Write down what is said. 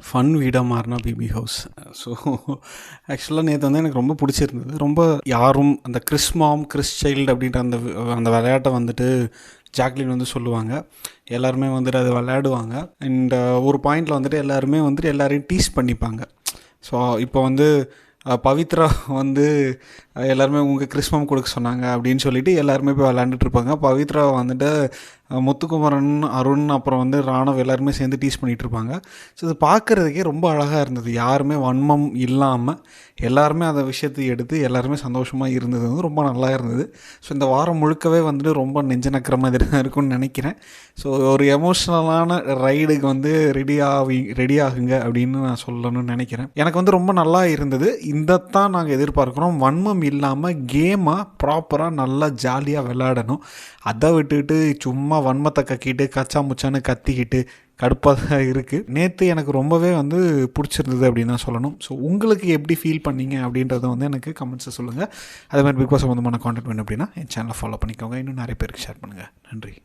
Fun வீடாக மாறினா BP house. So ஆக்சுவலாக நேற்று வந்து எனக்கு ரொம்ப பிடிச்சிருந்தது. ரொம்ப யாரும் அந்த கிறிஸ் மாம் கிறிஸ் சைல்டு அப்படின்ற அந்த விளையாட்டை வந்துட்டு ஜாக்லின் வந்து சொல்லுவாங்க. எல்லாருமே வந்துட்டு அதை விளையாடுவாங்க. அண்ட் ஒரு பாயிண்டில் வந்துட்டு எல்லாருமே வந்துட்டு எல்லாரையும் டீஸ் பண்ணிப்பாங்க. ஸோ இப்போ வந்து பவித்ரா வந்து எல்லாருமே உங்கள் கிறிஸ்மம் கொடுக்க சொன்னாங்க அப்படின்னு சொல்லிட்டு எல்லாருமே போய் விளையாண்டுட்ருப்பாங்க. பவித்ரா வந்துட்டு முத்துக்குமரன், அருண், அப்புறம் வந்து ராணவ் எல்லாருமே சேர்ந்து டீஸ் பண்ணிகிட்ருப்பாங்க. ஸோ இது பார்க்குறதுக்கே ரொம்ப அழகாக இருந்தது. யாருமே வன்மம் இல்லாமல் எல்லாருமே அந்த விஷயத்தை எடுத்து எல்லாருமே சந்தோஷமாக இருந்தது வந்து ரொம்ப நல்லா இருந்தது. ஸோ இந்த வாரம் முழுக்கவே வந்துட்டு ரொம்ப நெஞ்ச நக்கிற மாதிரி தான் இருக்கும்னு நினைக்கிறேன். ஸோ ஒரு எமோஷ்னலான ரைடுக்கு வந்து ரெடி ஆகுங்க அப்படின்னு நான் சொல்லணும்னு நினைக்கிறேன். எனக்கு வந்து ரொம்ப நல்லா இருந்தது. இதைத்தான் நாங்கள் எதிர்பார்க்குறோம். வன்மம் இல்லாமல் கேமாக ப்ராப்பராக நல்லா ஜாலியாக விளையாடணும். அதை விட்டுட்டு சும்மா வன்மத்தை கக்கிட்டு கச்சா முச்சான்னு கத்திக்கிட்டு கடுப்பாக தான் இருக்குது. நேற்று எனக்கு ரொம்பவே வந்து பிடிச்சிருந்தது அப்படின்னு தான் சொல்லணும். ஸோ உங்களுக்கு எப்படி ஃபீல் பண்ணீங்க அப்படின்றத வந்து எனக்கு கமெண்ட்ஸை சொல்லுங்கள். அதே மாதிரி பிக் பாஸ் சம்மந்தமான கான்டென்ட் வேணும் அப்படின்னா என் சேனலை ஃபாலோ பண்ணிக்கோங்க. இன்னும் நிறைய பேருக்கு ஷேர் பண்ணுங்கள். நன்றி.